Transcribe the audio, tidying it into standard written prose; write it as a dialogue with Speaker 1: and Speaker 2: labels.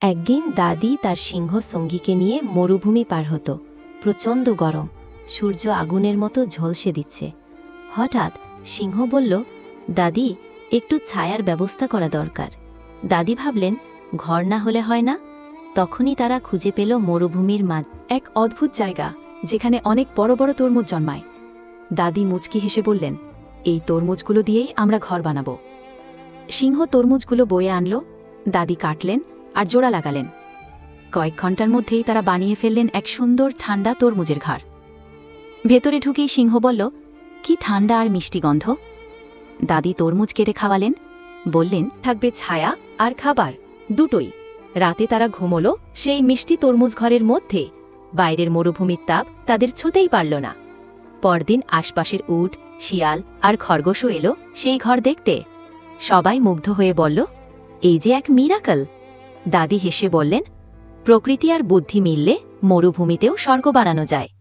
Speaker 1: একদিন দাদি তার সিংহ সঙ্গীকে নিয়ে মরুভূমি পার হতো। প্রচণ্ড গরম, সূর্য আগুনের মতো ঝলসে দিচ্ছে। হঠাৎ সিংহ বলল, দাদি, একটু ছায়ার ব্যবস্থা করা দরকার। দাদি ভাবলেন, ঘর না হলে হয় না। তখনই তারা খুঁজে পেল মরুভূমির মাঝ
Speaker 2: এক অদ্ভুত জায়গা, যেখানে অনেক বড় বড় তরমুজ জন্মায়। দাদি মুচকি হেসে বললেন, এই তরমুজগুলো দিয়েই আমরা ঘর বানাবো। সিংহ তরমুজগুলো বয়ে আনল, দাদি কাটলেন আর জোড়া লাগালেন। কয়েক ঘন্টার মধ্যেই তারা বানিয়ে ফেললেন এক সুন্দর ঠান্ডা তরমুজের ঘর। ভেতরে ঢুকেই সিংহ বলল, কি ঠান্ডা আর মিষ্টি গন্ধ। দাদি তরমুজ কেটে খাওয়ালেন, বললেন, থাকবে ছায়া আর খাবার দুটোই। রাতে তারা ঘুমল সেই মিষ্টি তরমুজ ঘরের মধ্যে। বাইরের মরুভূমির তাপ তাদের ছুঁতেই পারল না। পরদিন আশপাশের উট, শিয়াল আর খরগোশও এলো সেই ঘর দেখতে। সবাই মুগ্ধ হয়ে বলল, এই যে এক মিরাকল। দাদি হেসে বললেন, প্রকৃতি আর বুদ্ধি মিললে মরুভূমিতেও স্বর্গ বানানো যায়।